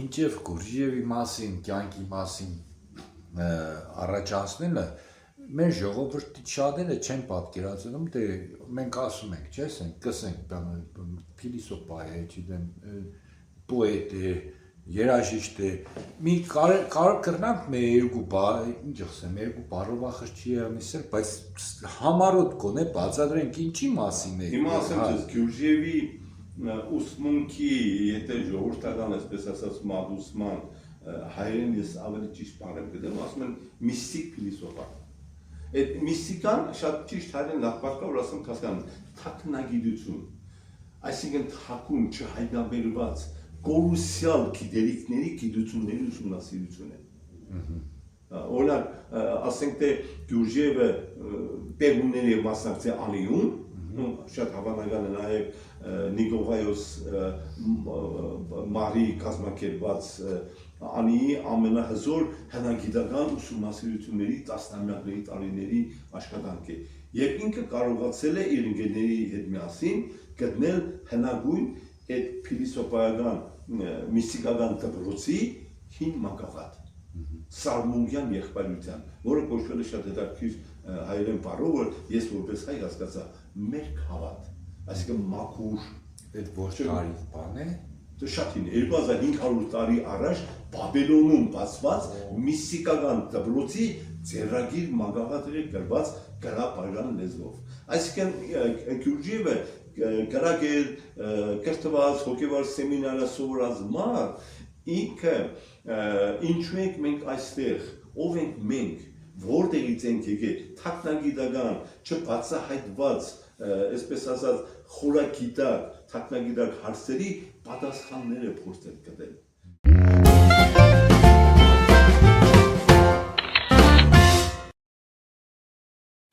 Ինչև Գուրժիևի մասին, կյանքի մասին առաջացնելը մեր ժողովրդի շատերը չեն պատկերացնում, թե մենք ասում ենք, չէ՞, կսենք փիլիսոփա է, չգիտեմ, պոետ է, երաժիշտ է, մի կրնանք մեր ինչ ասեմ, երկու բառով ախր չի եղնիսել, բայց համառոտ գոնե բացատրենք ինչի մասին է։ Հիմա ասեմ ձեզ Գուրժիևի ուսմունքի, եթե ժողովրդական, այսպես ասած, մատուցման հայերեն ես ավելի ճիշտ բառ եմ գտնում, ասում են միստիկ փիլիսոփա։ Այդ միստիկան շատ ճիշտ հայերեն նախապարտկա, որ ասեմ հասկանում, թաքնագիտություն, այսինքն թաքուն չհայտնաբերված կորուսյալ գիտելիքների գիտությունների ուսումնասիրություն է։ Օրինակ, ասենք թե Գուրժիևը պեղումների մասնակցի Ալիում, շատ հավանական է նաև Նիկողայոս Մարի կազմակերպված Ալիի ամենահզոր հնագիտական ուսումնասիրությունների տասնամյակների տարիների աշխատանք է։ Եվ ինքը կարողացել է իր ընկերների հետ միասին գտնել հնագույն այդ փիլիսոփայական միստիկական դպրոցի հին մակաղատ Սարմունգյան եղբայրության, որը կոչվել է շատ հետաքրքիր հայերեն բառով, որ ես որպես հայ հասկացա մեր քաղաք, այսինքն մաքուր, այդ ոչ տարի բան է, շատ հին 2500 տարի առաջ Բաբելոնում բացված միստիկական դպրոցի ձեռագիր մակաղատը գրված գրապարժան լեզվով։ Այսինքն Գուրժիևը գրագեր, կրթված, հոգևոր սեմինարը սովորած մարդ, ինքը ինչու ենք մենք այստեղ, ով ենք մենք, որտեղից ենք եկել, թաքնագիտական, չբացահայտված, այսպես ասած, խորագիտակ, թաքնագիտակ հարցերի պատասխանները փորձել գտնել։